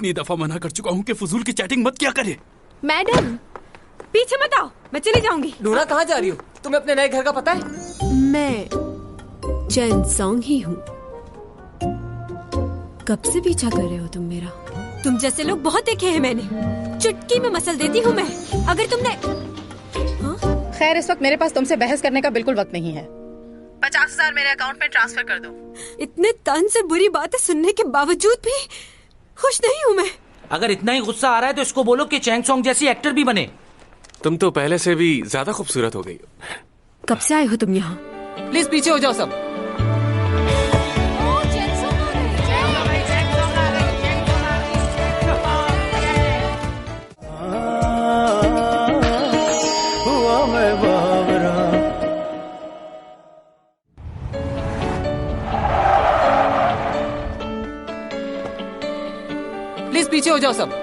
कितनी दफा मना कर चुका हूँ कि फजूल की चैटिंग मत किया करे। मैडम पीछे मत आओ, मैं चली जाऊंगी। नूना कहाँ जा रही हो? तुम्हें अपने नए घर का पता है? मैं चैन सॉन्ग ही हूँ। कब से पीछा कर रहे हो तुम मेरा? तुम जैसे लोग बहुत देखे हैं मैंने, चुटकी में मसल देती हूँ मैं। अगर तुमने खैर इस वक्त मेरे पास तुमसे बहस करने का बिल्कुल वक्त नहीं है। 50,000 मेरे अकाउंट में ट्रांसफर कर दो। इतने तन से बुरी बातें सुनने के बावजूद भी खुश नहीं हूँ मैं। अगर इतना ही गुस्सा आ रहा है तो इसको बोलो कि चैंग सॉन्ग जैसी एक्टर भी बने। तुम तो पहले से भी ज्यादा खूबसूरत हो गई हो। कब से आए हो तुम यहाँ? प्लीज पीछे हो जाओ सब। प्लीज पीछे हो जाओ सब।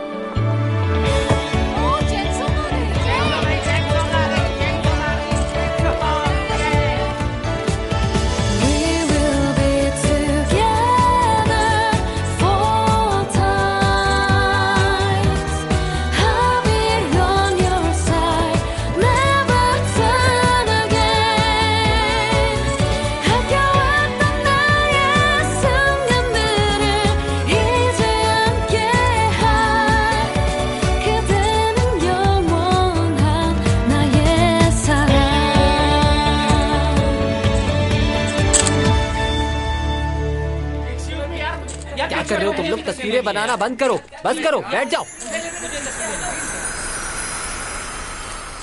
क्या कर रहे हो तुम लोग? तस्वीरें बनाना बंद करो, बस करो, बैठ जाओ।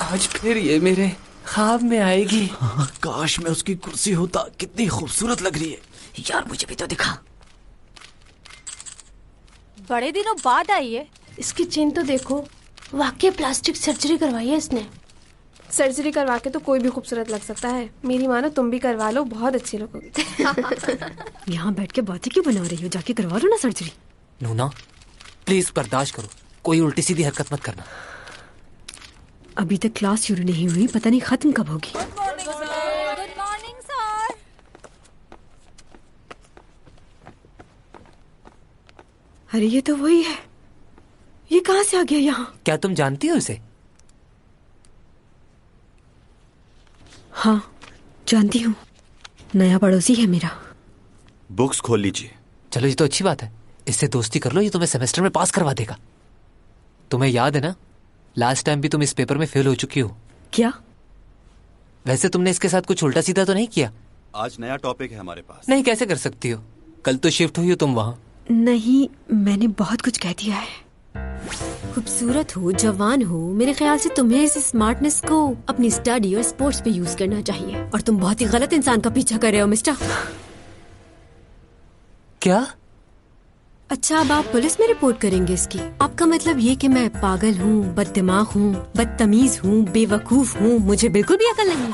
आज फिर ये मेरे ख्वाब में आएगी। काश मैं उसकी कुर्सी होता, कितनी खूबसूरत लग रही है। यार मुझे भी तो दिखा। बड़े दिनों बाद आई है। इसकी चेन तो देखो, वाकई प्लास्टिक सर्जरी करवाई है इसने। सर्जरी करवा के तो कोई भी खूबसूरत लग सकता है। मेरी मानो तुम भी करवा लो, बहुत अच्छी लगोगी। यहाँ बैठ के बातें क्यों बना रही हो? जाके करवा लो ना सर्जरी। नूना प्लीज बर्दाश्त करो, कोई उल्टी सीधी हरकत मत करना। अभी तक क्लास शुरू नहीं हुई, पता नहीं खत्म कब होगी। Good morning sir. अरे ये तो वही है। ये कहाँ से आ गया यहाँ? क्या तुम जानती हो इसे? हाँ जानती हूँ, नया पड़ोसी है मेरा। बुक्स खोल लीजिए। चलो ये तो अच्छी बात है, इससे दोस्ती कर लो, ये तुम्हें सेमेस्टर में पास करवा देगा। तुम्हें याद है ना, लास्ट टाइम भी तुम इस पेपर में फेल हो चुकी हो। क्या? वैसे तुमने इसके साथ कुछ उल्टा सीधा तो नहीं किया? आज नया टॉपिक है हमारे पास। नहीं, कैसे कर सकती हो? कल तो शिफ्ट हुई हो तुम वहाँ। नहीं, मैंने बहुत कुछ कह दिया है। खूबसूरत हो, जवान हो, मेरे ख्याल से तुम्हें इस स्मार्टनेस को अपनी स्टडी और स्पोर्ट्स पे यूज करना चाहिए। और तुम बहुत ही गलत इंसान का पीछा कर रहे हो मिस्टर। क्या? अच्छा, अब आप पुलिस में रिपोर्ट करेंगे इसकी? आपका मतलब ये कि मैं पागल हूँ, बददिमाग हूँ, बदतमीज हूँ, बेवकूफ हूँ, मुझे बिल्कुल भी अकल नहीं है।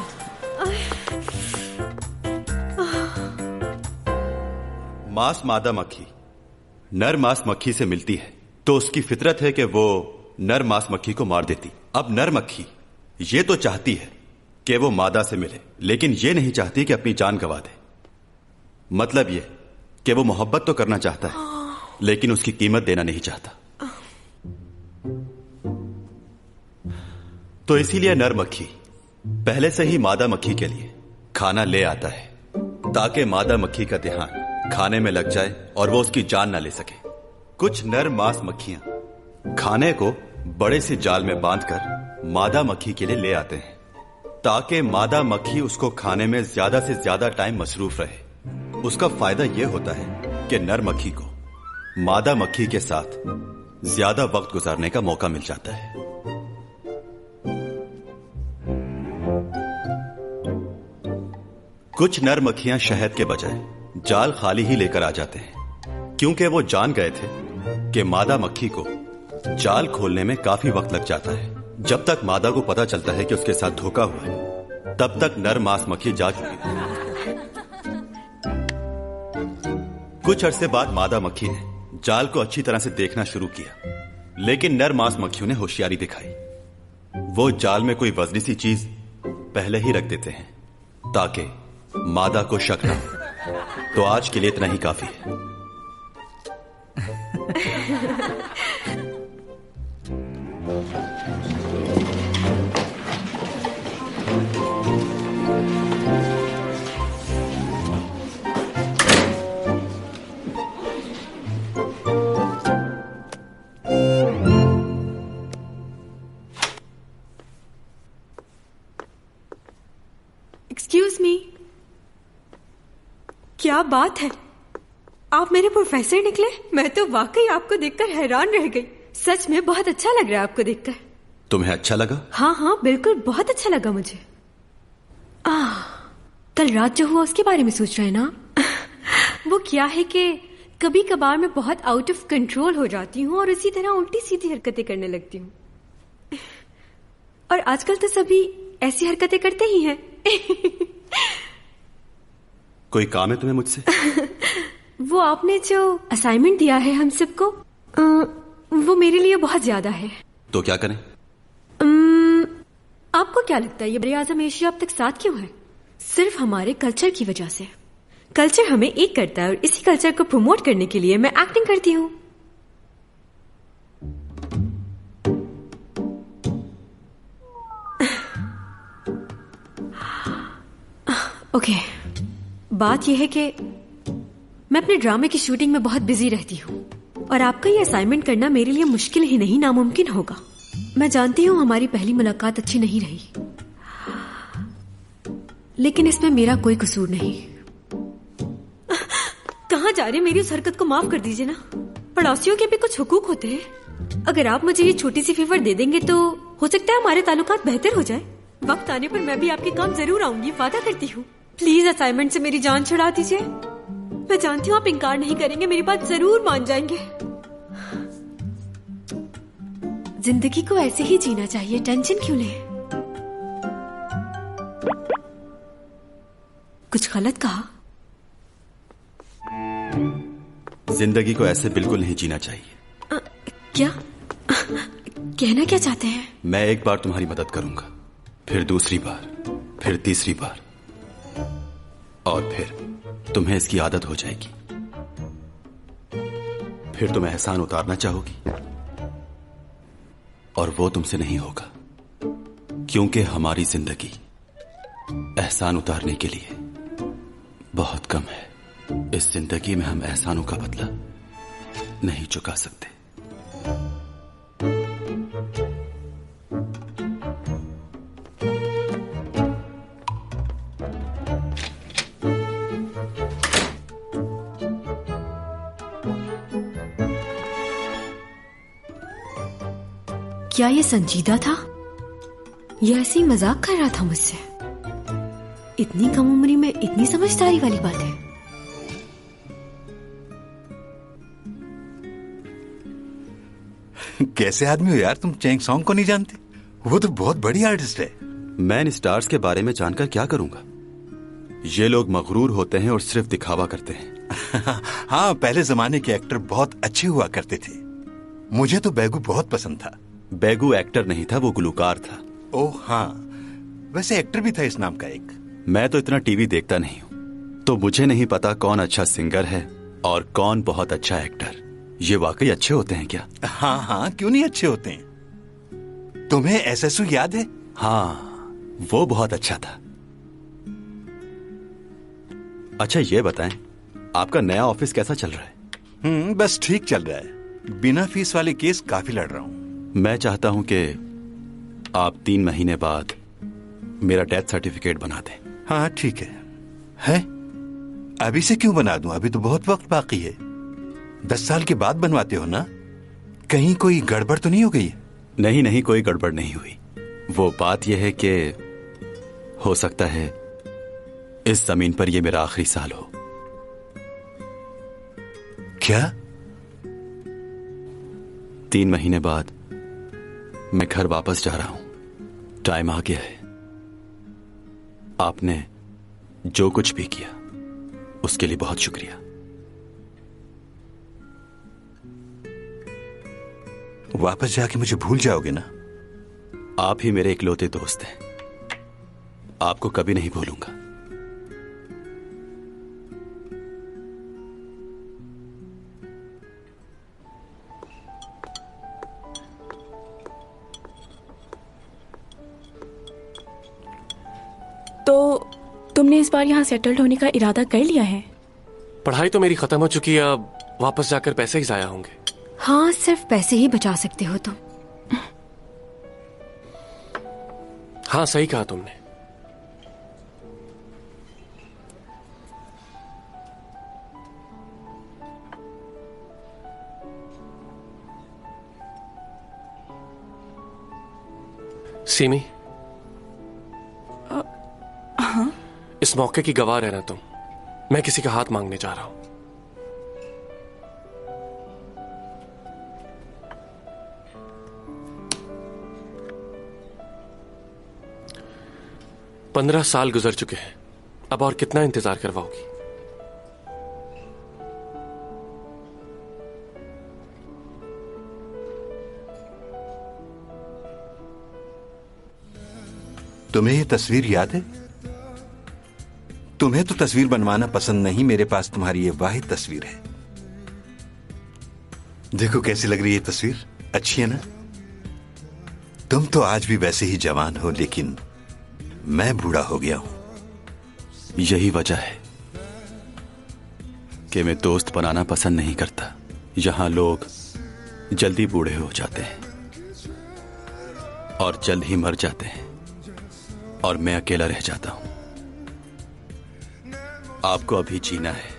मांस मादा मक्खी नर मांस मक्खी से मिलती है तो उसकी फितरत है कि वो नर मांस मक्खी को मार देती। अब नर मक्खी ये तो चाहती है कि वो मादा से मिले, लेकिन ये नहीं चाहती कि अपनी जान गंवा दे। मतलब ये कि वो मोहब्बत तो करना चाहता है लेकिन उसकी कीमत देना नहीं चाहता। तो इसीलिए नर मक्खी पहले से ही मादा मक्खी के लिए खाना ले आता है ताकि मादा मक्खी का ध्यान खाने में लग जाए और वो उसकी जान ना ले सके। कुछ नर मांस मक्खियां खाने को बड़े से जाल में बांधकर मादा मक्खी के लिए ले आते हैं ताकि मादा मक्खी उसको खाने में ज्यादा से ज्यादा टाइम मसरूफ रहे। उसका फायदा यह होता है कि नर मक्खी को मादा मक्खी के साथ ज्यादा वक्त गुजारने का मौका मिल जाता है। कुछ नर मक्खियां शहद के बजाय जाल खाली ही लेकर आ जाते हैं क्योंकि वो जान गए थे कि मादा मक्खी को जाल खोलने में काफी वक्त लग जाता है। जब तक मादा को पता चलता है कि उसके साथ धोखा हुआ है तब तक नर मांस मक्खी जा चुकी है। कुछ अरसे बाद मादा मक्खी ने जाल को अच्छी तरह से देखना शुरू किया लेकिन नर मांस मक्खियों ने होशियारी दिखाई। वो जाल में कोई वजनी सी चीज पहले ही रख देते हैं ताकि मादा को शक ना हो। तो आज के लिए इतना ही काफी है। क्या बात है, आप मेरे प्रोफेसर निकले। मैं तो वाकई आपको देखकर हैरान रह गई। सच में बहुत अच्छा लग रहा है आपको देखकर। तुम्हें अच्छा लगा? हाँ हाँ बिल्कुल, बहुत अच्छा लगा मुझे। कल रात जो हुआ उसके बारे में सोच रहे हैं ना? वो क्या है कि कभी कभार मैं बहुत आउट ऑफ कंट्रोल हो जाती हूँ और इसी तरह उल्टी सीधी हरकतें करने लगती हूँ। और आजकल तो सभी ऐसी हरकतें करते ही हैं। कोई काम है तुम्हें मुझसे? वो आपने जो असाइनमेंट दिया है हम सबको, वो मेरे लिए बहुत ज्यादा है। तो क्या करें? आपको क्या लगता है ये बड़े आजम एशिया अब तक साथ क्यों है? सिर्फ हमारे कल्चर की वजह से। कल्चर हमें एक करता है और इसी कल्चर को प्रमोट करने के लिए मैं एक्टिंग करती हूँ। ओके, बात यह है कि मैं अपने ड्रामे की शूटिंग में बहुत बिजी रहती हूँ और आपका ये असाइनमेंट करना मेरे लिए मुश्किल ही नहीं नामुमकिन होगा। मैं जानती हूँ हमारी पहली मुलाकात अच्छी नहीं रही, लेकिन इसमें मेरा कोई कसूर नहीं। कहाँ जा रहे? मेरी उस हरकत को माफ कर दीजिए ना। पड़ोसियों के भी कुछ हुकूक होते हैं। अगर आप मुझे ये छोटी सी फेवर दे देंगे तो हो सकता है हमारे ताल्लुकात बेहतर हो जाए। वक्त आने पर मैं भी आपके काम जरूर आऊंगी, वादा करती हूँ। प्लीज असाइनमेंट से मेरी जान छुड़ा दीजिए। मैं जानती हूँ आप इनकार नहीं करेंगे, मेरी बात जरूर मान जाएंगे। जिंदगी को ऐसे ही जीना चाहिए, टेंशन क्यों ले? कुछ गलत कहा? जिंदगी को ऐसे बिल्कुल नहीं जीना चाहिए। क्या कहना क्या चाहते हैं? मैं एक बार तुम्हारी मदद करूंगा, फिर दूसरी बार, फिर तीसरी बार, और फिर तुम्हें इसकी आदत हो जाएगी। फिर तुम एहसान उतारना चाहोगी और वो तुमसे नहीं होगा, क्योंकि हमारी जिंदगी एहसान उतारने के लिए बहुत कम है। इस जिंदगी में हम एहसानों का बदला नहीं चुका सकते। क्या ये संजीदा था? ये ऐसे ही मजाक कर रहा था मुझसे? इतनी कम उम्र में इतनी समझदारी वाली बात है। कैसे आदमी हो यार तुम? चैंग सॉन्ग को नहीं जानते? वो तो बहुत बड़ी आर्टिस्ट है। मैं इन स्टार्स के बारे में जानकर क्या करूंगा? ये लोग मगरूर होते हैं और सिर्फ दिखावा करते हैं। हाँ, पहले जमाने के एक्टर बहुत अच्छे हुआ करते थे। मुझे तो बैगू बहुत पसंद था। बैगू एक्टर नहीं था, वो गुलकार था। ओह हाँ, वैसे एक्टर भी था इस नाम का एक। मैं तो इतना टीवी देखता नहीं हूँ, तो मुझे नहीं पता कौन अच्छा सिंगर है और कौन बहुत अच्छा एक्टर। ये वाकई अच्छे होते हैं क्या? हाँ हाँ, क्यों नहीं अच्छे होते हैं। तुम्हें एसएसयू याद है? हाँ, वो बहुत अच्छा था। अच्छा ये बताएं, आपका नया ऑफिस कैसा चल रहा है? बस ठीक चल रहा है। बिना फीस वाले केस काफी लड़ रहा हूँ। मैं चाहता हूं कि आप 3 महीने बाद मेरा डेथ सर्टिफिकेट बना दें। हाँ ठीक है? अभी से क्यों बना दूं? अभी तो बहुत वक्त बाकी है। 10 साल के बाद बनवाते हो ना? कहीं कोई गड़बड़ तो नहीं हो गई? नहीं नहीं, कोई गड़बड़ नहीं हुई। वो बात यह है कि हो सकता है इस जमीन पर यह मेरा आखिरी साल हो। क्या? 3 महीने बाद मैं घर वापस जा रहा हूं। टाइम आ गया है। आपने जो कुछ भी किया उसके लिए बहुत शुक्रिया। वापस जाके मुझे भूल जाओगे ना? आप ही मेरे इकलौते दोस्त हैं। आपको कभी नहीं भूलूंगा। तो तुमने इस बार यहाँ सेटल्ड होने का इरादा कर लिया है? पढ़ाई तो मेरी खत्म हो चुकी है, अब वापस जाकर पैसे ही जाया होंगे। हाँ, सिर्फ पैसे ही बचा सकते हो तुम। हाँ सही कहा तुमने। सीमी, हाँ? इस मौके की गवाह रहना तुम। मैं किसी का हाथ मांगने जा रहा हूं। पंद्रह साल गुजर चुके हैं, अब और कितना इंतजार करवाओगी? तुम्हें ये तस्वीर याद है? तुम्हें तो तस्वीर बनवाना पसंद नहीं, मेरे पास तुम्हारी ये वाहिद तस्वीर है। देखो कैसी लग रही है ये तस्वीर, अच्छी है ना? तुम तो आज भी वैसे ही जवान हो, लेकिन मैं बूढ़ा हो गया हूं। यही वजह है कि मैं दोस्त बनाना पसंद नहीं करता। यहां लोग जल्दी बूढ़े हो जाते हैं और जल्द ही मर जाते हैं, और मैं अकेला रह जाता हूं। आपको अभी जीना है,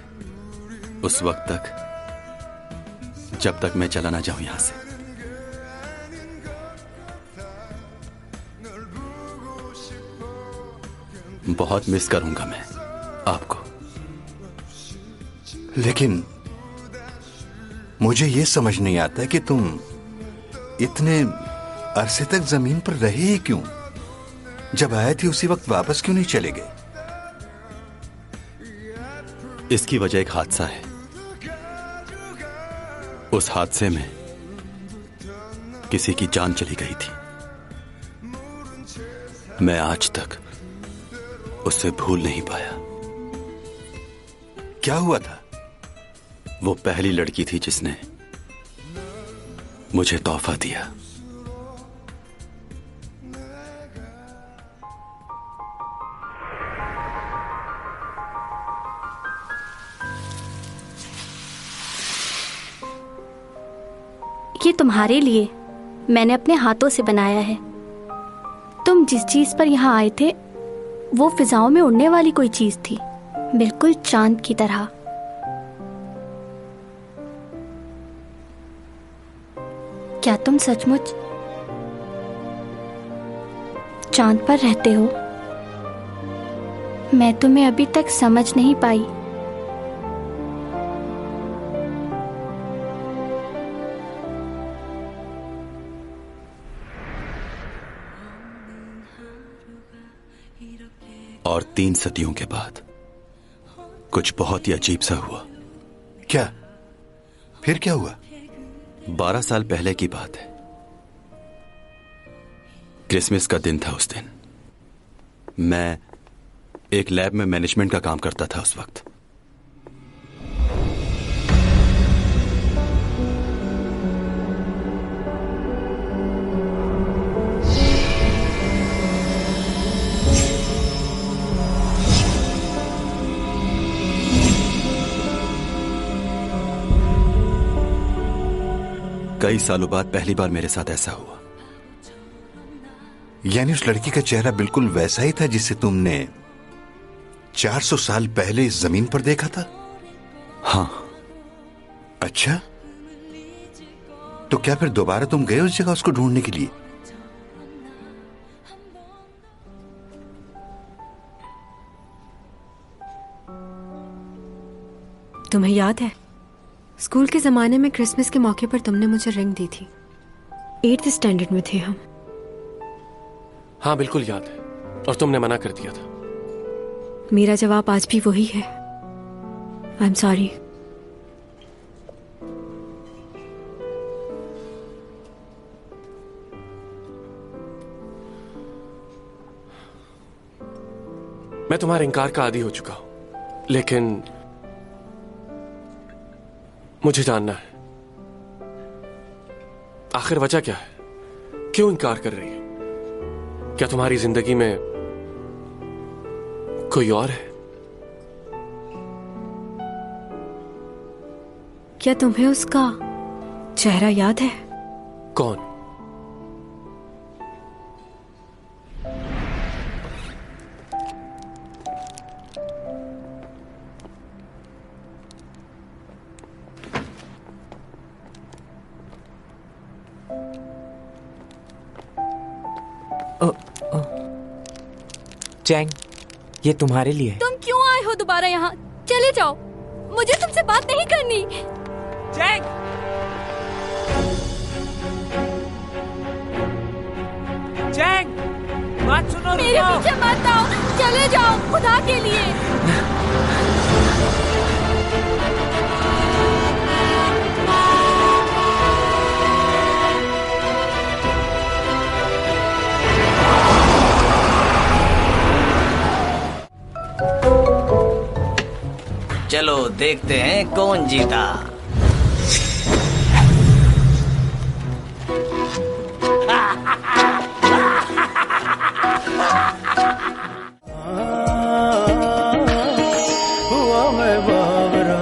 उस वक्त तक जब तक मैं चला ना जाऊं यहां से। बहुत मिस करूंगा मैं आपको। लेकिन मुझे यह समझ नहीं आता कि तुम इतने अरसे तक जमीन पर रहे ही क्यों? जब आए थे उसी वक्त वापस क्यों नहीं चले गए? इसकी वजह एक हादसा है। उस हादसे में किसी की जान चली गई थी। मैं आज तक उसे भूल नहीं पाया। क्या हुआ था? वो पहली लड़की थी जिसने मुझे तोहफा दिया। ये तुम्हारे लिए मैंने अपने हाथों से बनाया है। तुम जिस चीज पर यहाँ आए थे वो फिजाओं में उड़ने वाली कोई चीज थी, बिल्कुल चांद की तरह। क्या तुम सचमुच चांद पर रहते हो? मैं तुम्हें अभी तक समझ नहीं पाई। और 3 सदियों के बाद कुछ बहुत ही अजीब सा हुआ। क्या? फिर क्या हुआ? 12 साल पहले की बात है। क्रिसमस का दिन था उस दिन। मैं एक लैब में मैनेजमेंट का काम करता था उस वक्त। कई सालों बाद पहली बार मेरे साथ ऐसा हुआ। यानी उस लड़की का चेहरा बिल्कुल वैसा ही था जिसे तुमने 400 साल पहले इस जमीन पर देखा था? हाँ। अच्छा, तो क्या फिर दोबारा तुम गए उस जगह उसको ढूंढने के लिए? तुम्हें याद है स्कूल के जमाने में क्रिसमस के मौके पर तुमने मुझे रिंग दी थी। 8th स्टैंडर्ड में थे हम। हाँ बिल्कुल याद है, और तुमने मना कर दिया था। मेरा जवाब आज भी वही है, आई एम सॉरी। मैं तुम्हारे इनकार का आदी हो चुका हूं, लेकिन मुझे जानना है आखिर वजह क्या है? क्यों इनकार कर रही है? क्या तुम्हारी जिंदगी में कोई और है? क्या तुम्हें उसका चेहरा याद है? कौन? चैंग, ये तुम्हारे लिए है। तुम क्यों आए हो दोबारा यहाँ? चले जाओ, मुझे तुमसे बात नहीं करनी। चैंग, चैंग, बात सुनो। मेरे पीछे मत आओ, चले जाओ खुदा के लिए। चलो देखते हैं कौन जीता। हुआ मैं बावरा।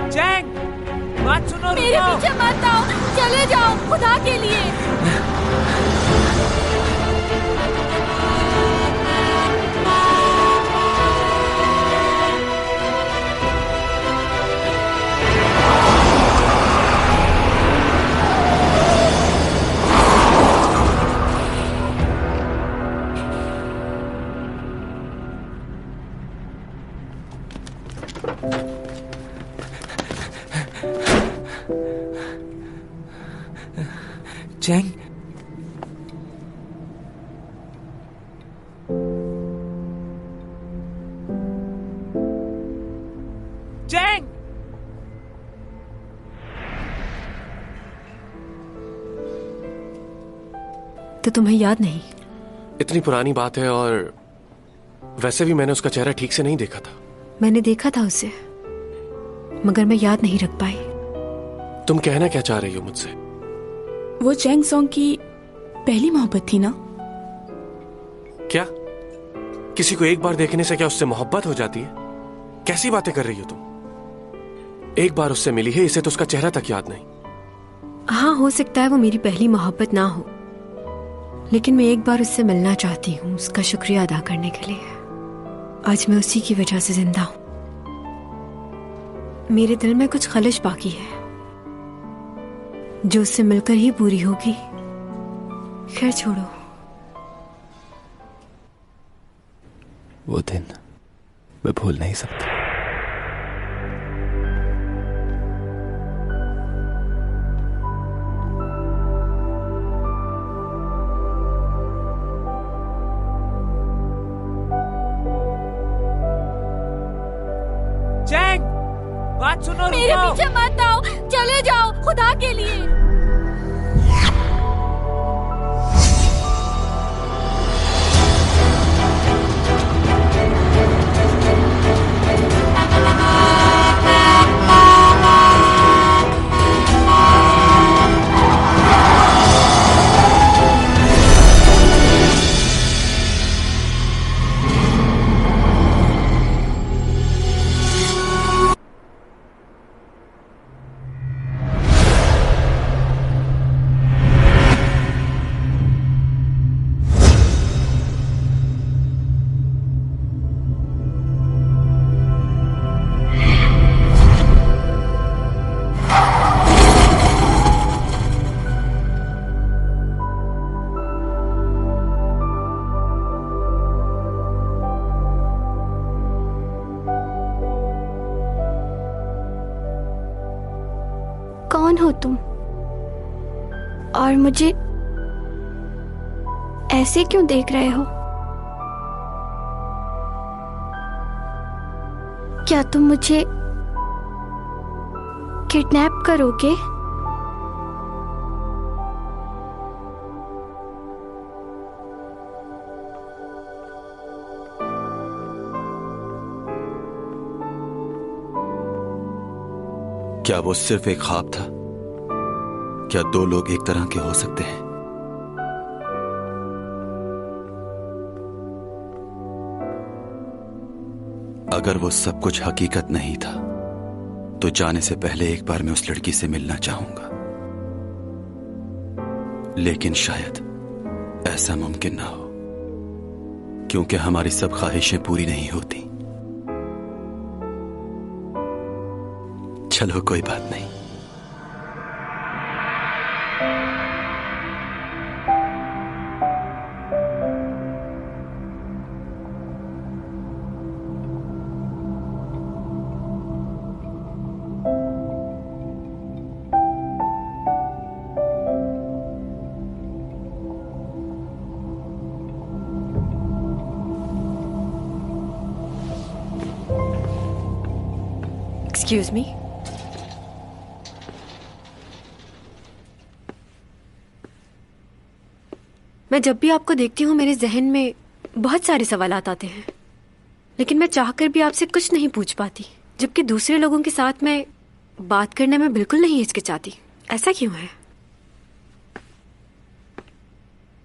चैंग, बात सुनो। मेरे पीछे मत आओ, चले जाओ खुदा के लिए। चैंग, चैंग, तो तुम्हें याद नहीं? इतनी पुरानी बात है और वैसे भी मैंने उसका चेहरा ठीक से नहीं देखा था। मैंने देखा था उसे, मगर मैं याद नहीं रख पाई। तुम कहना क्या चाह रही हो मुझसे? वो चैंग सॉन्ग की पहली मोहब्बत थी ना? क्या किसी को एक बार देखने से क्या उससे मोहब्बत हो जाती है? कैसी बातें कर रही हो तुम? एक बार उससे मिली है, इसे तो उसका चेहरा तक याद नहीं। हाँ, हो सकता है वो मेरी पहली मोहब्बत ना हो, लेकिन मैं एक बार उससे मिलना चाहती हूँ, उसका शुक्रिया अदा करने के लिए। आज मैं उसी की वजह से जिंदा हूँ। मेरे दिल में कुछ खलिश बाकी है जो उससे मिलकर ही पूरी होगी। खैर छोड़ो। वो दिन मैं भूल नहीं सकता। चैंग, बात सुनो। मेरे पीछे मत आओ, चले जाओ खुदा के लिए। कौन हो तुम? और मुझे ऐसे क्यों देख रहे हो? क्या तुम मुझे किडनैप करोगे? क्या वो सिर्फ एक ख्वाब था? क्या दो लोग एक तरह के हो सकते हैं? अगर वो सब कुछ हकीकत नहीं था तो जाने से पहले एक बार मैं उस लड़की से मिलना चाहूंगा, लेकिन शायद ऐसा मुमकिन ना हो, क्योंकि हमारी सब ख्वाहिशें पूरी नहीं होती। चलो कोई बात नहीं। Excuse me. मैं जब भी आपको देखती हूँ मेरे जहन में बहुत सारे सवालात आते हैं, लेकिन मैं चाहकर भी आपसे कुछ नहीं पूछ पाती, जबकि दूसरे लोगों के साथ मैं बात करने में बिल्कुल नहीं हिचकिचाती। ऐसा क्यों है?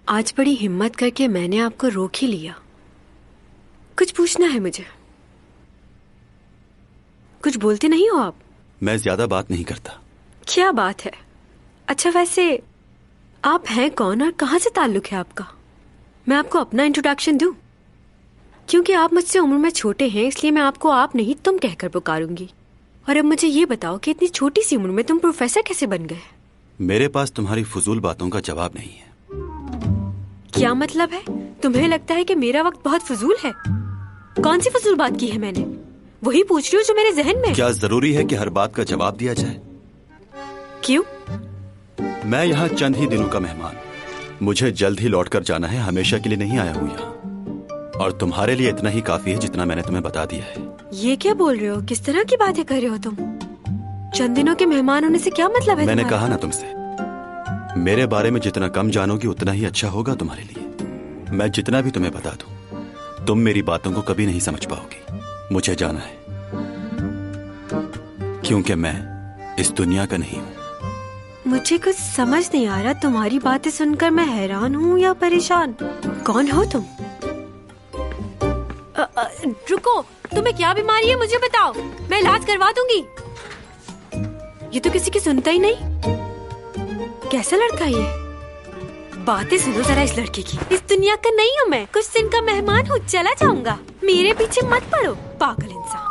आज बड़ी हिम्मत करके मैंने आपको रोक ही लिया। कुछ पूछना है मुझे। कुछ बोलते नहीं हो आप? मैं ज्यादा बात नहीं करता। क्या बात है? अच्छा वैसे आप हैं कौन और कहां से ताल्लुक है आपका? मैं आपको अपना इंट्रोडक्शन दूं? क्योंकि आप मुझसे उम्र में छोटे हैं, इसलिए मैं आपको आप नहीं तुम कहकर पुकारूंगी। और अब मुझे ये बताओ कि इतनी छोटी सी उम्र में तुम प्रोफेसर कैसे बन गए? मेरे पास तुम्हारी फजूल बातों का जवाब नहीं है। क्या मतलब है? तुम्हें लगता है कि मेरा वक्त बहुत फजूल है? कौन सी फजूल बात की है मैंने? वही पूछ रही हूँ जो मेरे जहन में। क्या जरूरी है कि हर बात का जवाब दिया जाए? क्यों? मैं यहाँ चंद ही दिनों का मेहमान, मुझे जल्द ही लौट कर जाना है। हमेशा के लिए नहीं आया हूँ यहाँ, और तुम्हारे लिए इतना ही काफी है जितना मैंने तुम्हें बता दिया है। ये क्या बोल रहे हो? किस तरह की बातें कर रहे हो तुम? चंद दिनों के मेहमान होने से क्या मतलब है? मैंने कहा ना तुमसे, मेरे बारे में जितना कम जानोगी उतना ही अच्छा होगा तुम्हारे लिए। मैं जितना भी तुम्हें बता दूं, तुम मेरी बातों को कभी नहीं समझ पाओगी। मुझे जाना है, क्योंकि मैं इस दुनिया का नहीं हूं। मुझे कुछ समझ नहीं आ रहा। तुम्हारी बातें सुनकर मैं हैरान हूँ या परेशान। कौन हो तुम? रुको, तुम्हें क्या बीमारी है मुझे बताओ, मैं इलाज करवा दूंगी। ये तो किसी की सुनता ही नहीं। कैसा लड़का है ये? बातें सुनो जरा इस लड़के की। इस दुनिया का नहीं हूँ मैं, कुछ दिन का मेहमान हूँ, चला जाऊंगा। मेरे पीछे मत पड़ो, पागल इंसान।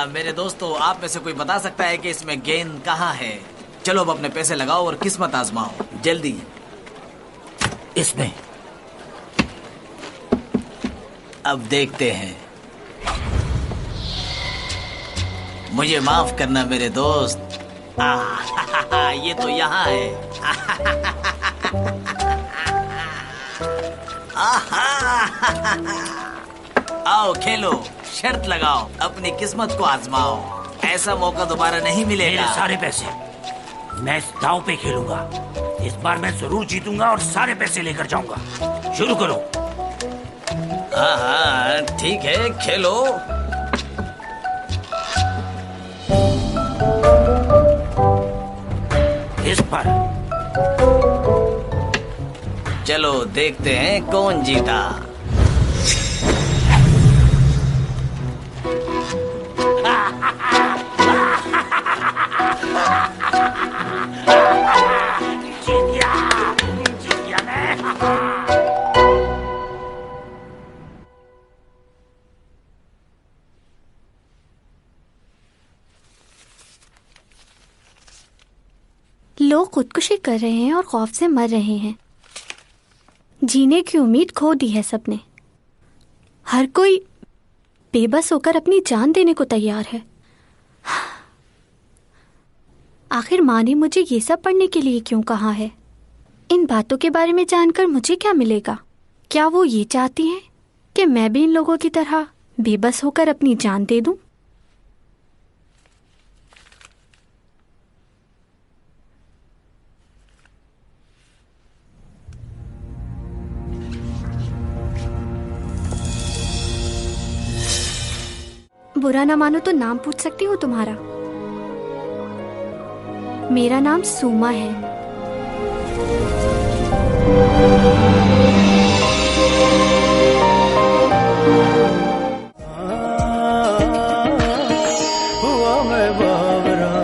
मेरे दोस्तों, आप में से कोई बता सकता है कि इसमें गेंद कहाँ है? चलो अब अपने पैसे लगाओ और किस्मत आजमाओ, जल्दी। इसमें। अब देखते हैं। मुझे माफ करना मेरे दोस्त। ये तो यहाँ है। आओ खेलो, शर्त लगाओ, अपनी किस्मत को आजमाओ। ऐसा मौका दोबारा नहीं मिलेगा। मेरे सारे पैसे मैं इस दांव पे खेलूंगा। इस बार मैं जरूर जीतूंगा और सारे पैसे लेकर जाऊंगा। शुरू करो। हाँ ठीक है, खेलो। इस पर चलो देखते हैं कौन जीता। जीत गया मैं। लोग खुदकुशी कर रहे हैं और खौफ से मर रहे हैं। जीने की उम्मीद खो दी है सबने। हर कोई बेबस होकर अपनी जान देने को तैयार है। आखिर माँ ने मुझे ये सब पढ़ने के लिए क्यों कहा है? इन बातों के बारे में जानकर मुझे क्या मिलेगा? क्या वो ये चाहती हैं कि मैं भी इन लोगों की तरह बेबस होकर अपनी जान दे दूं? बुरा ना मानो तो नाम पूछ सकती हूँ तुम्हारा? मेरा नाम सूमा है। हुआ मैं बावरा।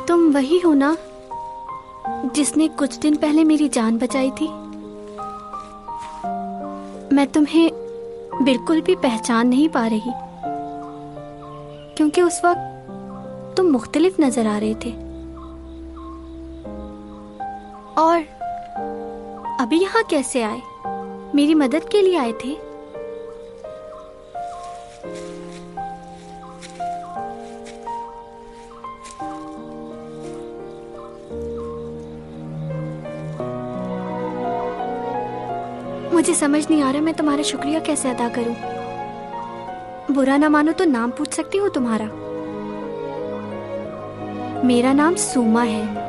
तुम वही हो ना जिसने कुछ दिन पहले मेरी जान बचाई थी? मैं तुम्हें बिल्कुल भी पहचान नहीं पा रही, क्योंकि उस वक्त तुम मुख्तलिफ नजर आ रहे थे। और अभी यहाँ कैसे आए? मेरी मदद के लिए आए थे? मुझे समझ नहीं आ रहा मैं तुम्हारा शुक्रिया कैसे अदा करूं। बुरा ना मानो तो नाम पूछ सकती हूँ तुम्हारा? मेरा नाम सूमा है।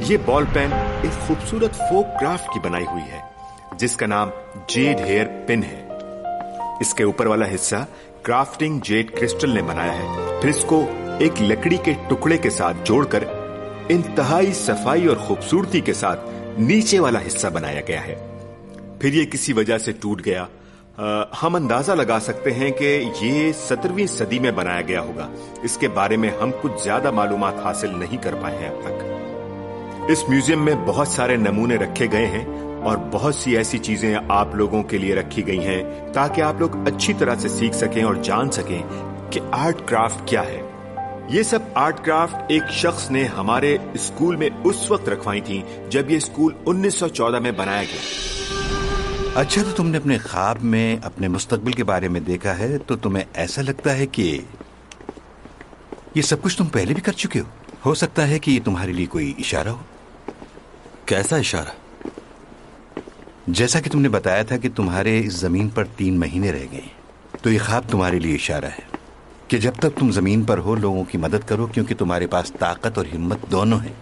ये बॉल पेन एक खूबसूरत फोक क्राफ्ट की बनाई हुई है। जिसका नाम जेड हेयर पिन है। इसके ऊपर वाला हिस्सा क्राफ्टिंग जेड क्रिस्टल ने बनाया है। फिर इसको एक लकड़ी के टुकड़े के साथ जोड़कर इंतहाई सफाई और खूबसूरती के साथ नीचे वाला हिस्सा बनाया गया है। फिर ये किसी वजह से टूट गया। हम अंदाजा लगा सकते हैं कि ये 17वीं सदी में बनाया गया होगा। इसके बारे में हम कुछ ज्यादा मालूमात हासिल नहीं कर पाए हैं अब तक। इस म्यूजियम में बहुत सारे नमूने रखे गए हैं और बहुत सी ऐसी चीजें आप लोगों के लिए रखी गई हैं ताकि आप लोग अच्छी तरह से सीख सकें और जान सकें कि आर्ट क्राफ्ट क्या है। ये सब आर्ट क्राफ्ट एक शख्स ने हमारे स्कूल में उस वक्त रखवाई थी जब ये स्कूल 1914 में बनाया गया। अच्छा, तो तुमने अपने ख्वाब में अपने मुस्तकबिल के बारे में देखा है, तो तुम्हें ऐसा लगता है कि ये सब कुछ तुम पहले भी कर चुके हो सकता है कि ये तुम्हारे लिए कोई इशारा हो। कैसा इशारा? जैसा कि तुमने बताया था कि तुम्हारे इस जमीन पर 3 महीने रह गए, तो ये ख्वाब तुम्हारे लिए इशारा है कि जब तक तुम जमीन पर हो लोगों की मदद करो, क्योंकि तुम्हारे पास ताकत और हिम्मत दोनों है।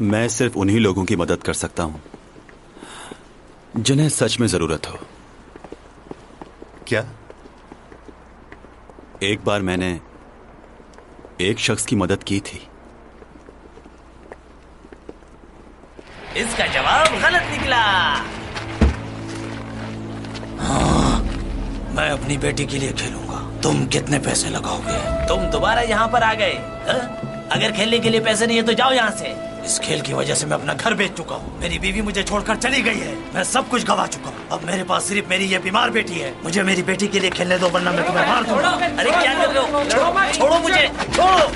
मैं सिर्फ उन्हीं लोगों की मदद कर सकता हूं जिन्हें सच में जरूरत हो। क्या? एक बार मैंने एक शख्स की मदद की थी। इसका जवाब गलत निकला। हाँ, मैं अपनी बेटी के लिए खेलूंगा। तुम कितने पैसे लगाओगे? तुम दोबारा यहाँ पर आ गए। अगर खेलने के लिए पैसे नहीं है तो जाओ यहाँ से। इस खेल की वजह से मैं अपना घर बेच चुका हूँ। मेरी बीवी मुझे छोड़कर चली गई है। मैं सब कुछ गवा चुका हूँ। अब मेरे पास सिर्फ मेरी ये बीमार बेटी है। मुझे मेरी बेटी के लिए खेलने दो, वरना मैं तुम्हें मार दूंगा। अरे क्या कर रहे हो? छोड़ो मुझे, छोड़ो।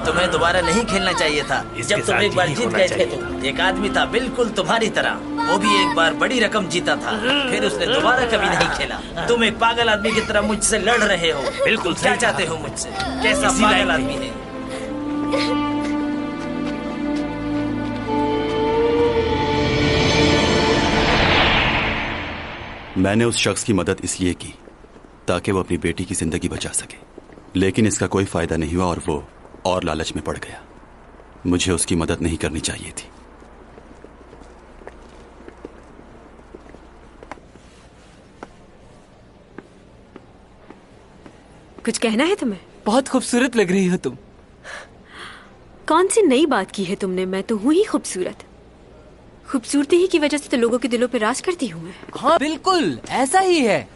तुम्हें दोबारा नहीं खेलना चाहिए था। जब तुम एक बार जीत गए थे तो एक आदमी था बिल्कुल तुम्हारी तरह, वो भी एक बार बड़ी रकम जीता था, फिर उसने दोबारा कभी नहीं खेला। तुम एक पागल आदमी की तरह मुझसे लड़ रहे हो। बिल्कुल क्या चाहते हो मुझसे? कैसा पागल आदमी है? मैंने उस शख्स की मदद इसलिए की ताकि वो अपनी बेटी की जिंदगी बचा सके, लेकिन इसका कोई फायदा नहीं हुआ और वो और लालच में पड़ गया। मुझे उसकी मदद नहीं करनी चाहिए थी। कुछ कहना है तुम्हें? बहुत खूबसूरत लग रही हो तुम। कौन सी नई बात की है तुमने? मैं तो हूँ ही खूबसूरत। खूबसूरती ही की वजह से तो लोगों के दिलों पे राज करती हूँ मैं। हाँ बिल्कुल ऐसा ही है,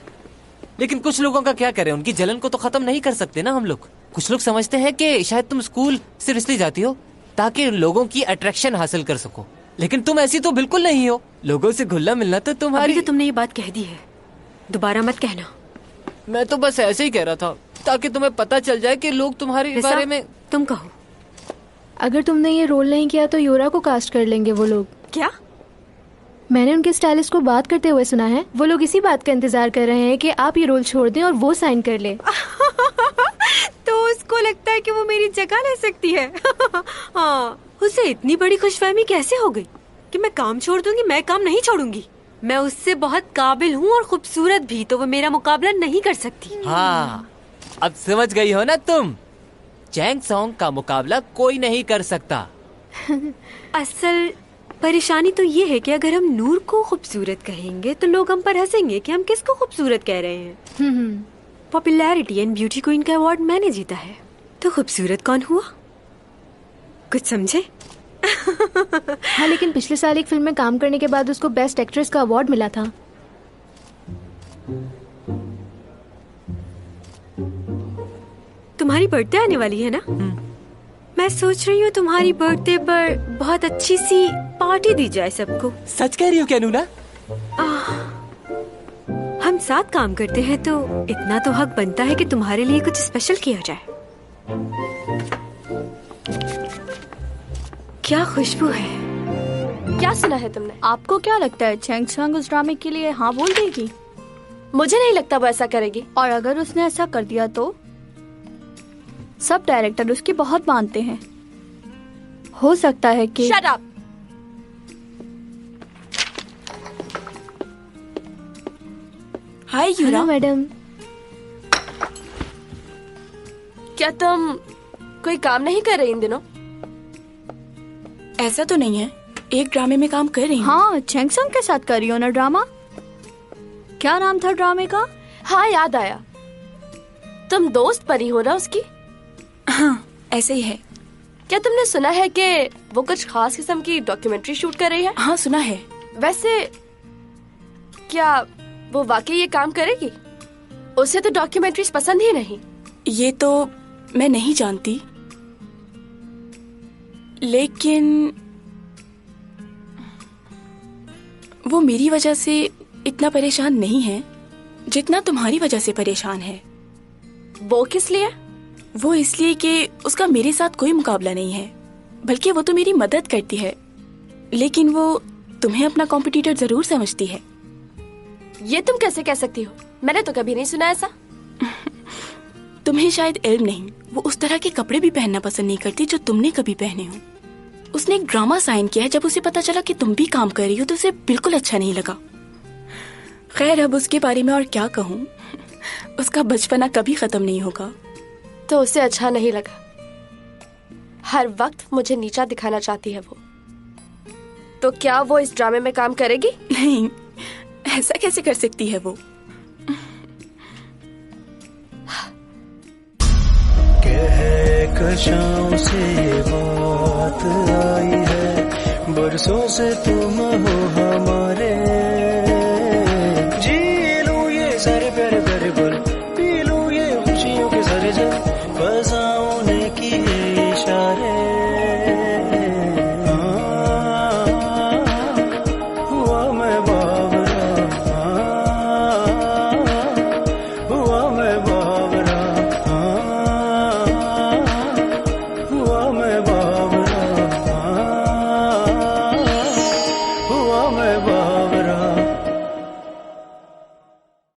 लेकिन कुछ लोगों का क्या करें, उनकी जलन को तो खत्म नहीं कर सकते ना हम लोग। कुछ लोग समझते हैं कि शायद तुम स्कूल सिर्फ इसलिए जाती हो ताकि लोगों की अट्रैक्शन हासिल कर सको, लेकिन तुम ऐसी तो बिल्कुल नहीं हो। लोगों से घुलना मिलना तो तुम्हारी। अभी तो तुमने ये बात कह दी है, दोबारा मत कहना। मैं तो बस ऐसे ही कह रहा था ताकि तुम्हें पता चल जाए कि लोग तुम्हारे बारे में। तुम कहो। अगर तुमने ये रोल नहीं किया तो योरा को कास्ट कर लेंगे वो लोग। क्या? मैंने उनके स्टाइलिस्ट को बात करते हुए सुना है। वो लोग इसी बात का इंतजार कर रहे हैं कि आप ये रोल छोड़ दें और वो साइन कर ले। तो उसको लगता है कि वो मेरी जगह ले सकती है। हाँ, उसे इतनी बड़ी खुशफहमी कैसे हो गई कि मैं काम छोड़ दूंगी? मैं काम नहीं छोड़ूंगी। मैं उससे बहुत काबिल हूँ और खूबसूरत भी, तो वो मेरा मुकाबला नहीं कर सकती। हाँ, अब समझ गई हो ना तुम। चैंग सॉन्ग का मुकाबला कोई नहीं कर सकता। असल परेशानी तो ये है कि अगर हम नूर को खूबसूरत कहेंगे तो लोग हम पर हंसेंगे कि हम किसको खूबसूरत कह रहे हैं। पॉपुलैरिटी एंड ब्यूटी क्वीन का अवार्ड मैंने जीता है, तो खूबसूरत कौन हुआ? कुछ समझे? हाँ, लेकिन पिछले साल एक फिल्म में काम करने के बाद उसको बेस्ट एक्ट्रेस का अवार्ड मिला था। तुम्हारी बर्थडे आने वाली है ना? मैं सोच रही हूँ तुम्हारी बर्थडे पर बहुत अच्छी सी पार्टी दी जाए सबको। सच कह रही हो क्या नूना? हम साथ काम करते हैं तो इतना तो हक बनता है कि तुम्हारे लिए कुछ स्पेशल किया जाए। क्या खुशबू है। क्या सुना है तुमने? आपको क्या लगता है चैंग सॉन्ग उस ड्रामे के लिए हाँ बोल देगी? मुझे नहीं लगता वो ऐसा करेगी। और अगर उसने ऐसा कर दिया तो सब डायरेक्टर उसकी बहुत मानते हैं। हो सकता है कि शट अप। हाय यूरा मैडम। क्या तुम कोई काम नहीं कर रही इन दिनों? ऐसा तो नहीं है, एक ड्रामे में काम कर रही हूँ। हाँ, चैंगसंग के साथ कर रही हो ना ड्रामा? क्या नाम था ड्रामे का? हाँ याद आया, तुम दोस्त परी हो ना उसकी? हाँ ऐसे ही है। क्या तुमने सुना है कि वो कुछ खास किस्म की डॉक्यूमेंट्री शूट कर रही है? हाँ सुना है। वैसे क्या वो वाकई ये काम करेगी? उसे तो डॉक्यूमेंट्रीज पसंद ही नहीं। ये तो मैं नहीं जानती, लेकिन वो मेरी वजह से इतना परेशान नहीं है जितना तुम्हारी वजह से परेशान है। वो किस लिए? वो इसलिए कि उसका मेरे साथ कोई मुकाबला नहीं है, बल्कि वो तो मेरी मदद करती है, लेकिन वो तुम्हें अपना कॉम्पिटिटर जरूर समझती है। ये तुम कैसे कह सकती हो? मैंने तो कभी नहीं सुना ऐसा। तुम्हें शायद इल्म नहीं, वो उस तरह के कपड़े भी पहनना पसंद नहीं करती जो तुमने कभी पहने हो। उसने एक ड्रामा साइन किया है, जब उसे पता चला कि तुम भी काम कर रही हो तो उसे बिल्कुल अच्छा नहीं लगा। खैर अब उसके बारे में और क्या कहूँ, उसका बचपना कभी खत्म नहीं होगा। तो उसे अच्छा नहीं लगा, हर वक्त मुझे नीचा दिखाना चाहती है वो। तो क्या वो इस ड्रामे में काम करेगी? नहीं, ऐसा कैसे कर सकती है वो? कहकशां से बात आई है, बरसों से तुम हो